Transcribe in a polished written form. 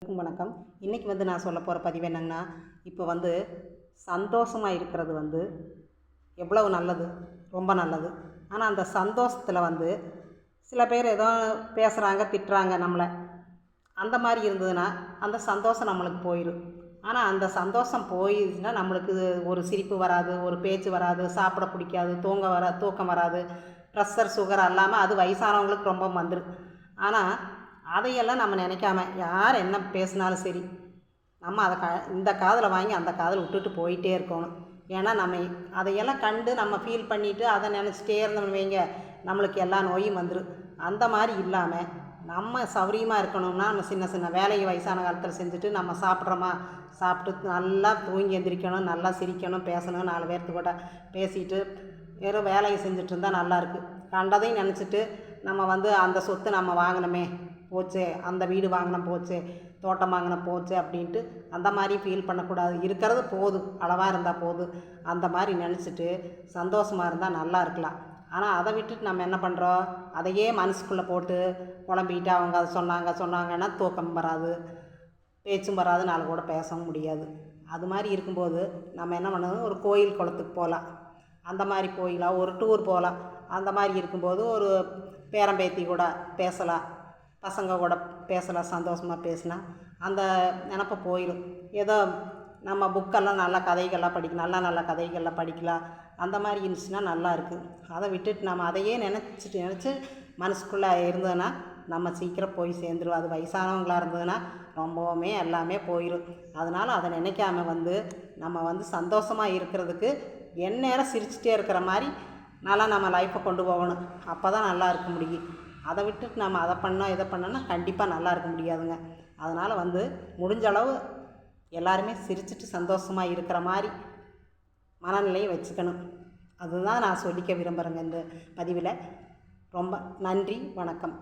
அனைவருக்கும் வணக்கம். இன்றைக்கி நான் சொல்ல போகிற பதிவு என்னங்கன்னா, இப்போ சந்தோஷமாக இருக்கிறது எவ்வளவு நல்லது, ரொம்ப நல்லது. ஆனால் அந்த சந்தோஷத்தில் சில பேர் ஏதோ பேசுகிறாங்க, திட்டுறாங்க நம்மளை. அந்த மாதிரி இருந்ததுன்னா அந்த சந்தோஷம் நம்மளுக்கு போயிடும். ஆனால் அந்த சந்தோஷம் போயிடுச்சுன்னா நம்மளுக்கு ஒரு சிரிப்பு வராது, ஒரு பேச்சு வராது, சாப்பிட பிடிக்காது, தூக்கம் வராது. ப்ரெஷர் சுகர் இல்லாமல் அது வயசானவங்களுக்கு ரொம்ப வந்துடும். ஆனால் அதையெல்லாம் நம்ம நினைக்காம யார் என்ன பேசினாலும் சரி, நம்ம அதை இந்த காதில் வாங்கி அந்த காதில் விட்டுட்டு போயிட்டே இருக்கணும். ஏன்னா நம்ம அதையெல்லாம் கண்டு நம்ம ஃபீல் பண்ணிவிட்டு அதை நினச்சிட்டே இருந்தோம்னு வைங்க, நம்மளுக்கு எல்லா நோயும் வந்துடும். அந்த மாதிரி இல்லாமல் நம்ம சௌரியமாக இருக்கணும்னா நம்ம சின்ன சின்ன வேலையை வயசான காலத்தில் செஞ்சுட்டு நம்ம சாப்பிட்றோமா, சாப்பிட்டு நல்லா தூங்கி எந்திரிக்கணும், நல்லா சிரிக்கணும், பேசணும், 4 பேர்த்து கூட பேசிட்டு வெறும் வேலையை செஞ்சுட்டு இருந்தால் நல்லாயிருக்கு. கண்டதையும் நினச்சிட்டு நம்ம அந்த சொத்து நம்ம வாங்கினோமே போச்சே, அந்த வீடு வாங்கின போச்சே, தோட்டம் வாங்கின போச்சு அப்படின்ட்டு அந்த மாதிரி ஃபீல் பண்ணக்கூடாது. இருக்கிறது போதும், அளவாக இருந்தால் போதும். அந்த மாதிரி நினச்சிட்டு சந்தோஷமாக இருந்தால் நல்லா இருக்கலாம். ஆனால் அதை விட்டுட்டு நம்ம என்ன பண்ணுறோம், அதையே மனசுக்குள்ளே போட்டு குழம்பிக்கிட்டு அவங்க அதை சொன்னாங்கன்னா தூக்கம் வராது, பேச்சும் வராது, 4 கூட பேசவும் முடியாது. அது மாதிரி இருக்கும்போது நம்ம என்ன பண்ணணும், ஒரு கோயில் குளத்துக்கு போகலாம், அந்த மாதிரி போயிடலாம், ஒரு டூர் போகலாம். அந்த மாதிரி இருக்கும்போது ஒரு பேரம்பேத்தி கூட பேசலாம், பசங்க கூட பேசலாம். சந்தோஷமாக பேசினா அந்த நினப்பு போயிடும். ஏதோ நம்ம புக்கெல்லாம் நல்ல கதைகள்லாம் படிக்கலாம், நல்ல கதைகள்லாம் படிக்கலாம். அந்த மாதிரி இருந்துச்சுன்னா நல்லா இருக்குது. அதை விட்டுட்டு நம்ம அதையே நினச்சி மனசுக்குள்ளே இருந்ததுன்னா நம்ம சீக்கிரம் போய் சேர்ந்துருவோம். அது வயசானவங்களாக இருந்ததுன்னா ரொம்பவுமே எல்லாமே போயிடும். அதனால் அதை நினைக்காம நம்ம சந்தோஷமாக இருக்கிறதுக்கு எந்நேரம் சிரிச்சிட்டே இருக்கிற மாதிரி நல்லா நம்ம லைஃப்பை கொண்டு போகணும். அப்போ தான் நல்லா இருக்க முடியும். அதை விட்டுட்டு நம்ம அதை பண்ணோம் இதை பண்ணோன்னா கண்டிப்பாக நல்லா இருக்க முடியாதுங்க. அதனால் முடிஞ்ச அளவு எல்லாருமே சிரிச்சிட்டு சந்தோஷமாக இருக்கிற மாதிரி மனநிலையை வச்சுக்கணும். அதுதான் நான் சொல்லிக்க விரும்புகிறேங்க இந்த பதிவில். ரொம்ப நன்றி, வணக்கம்.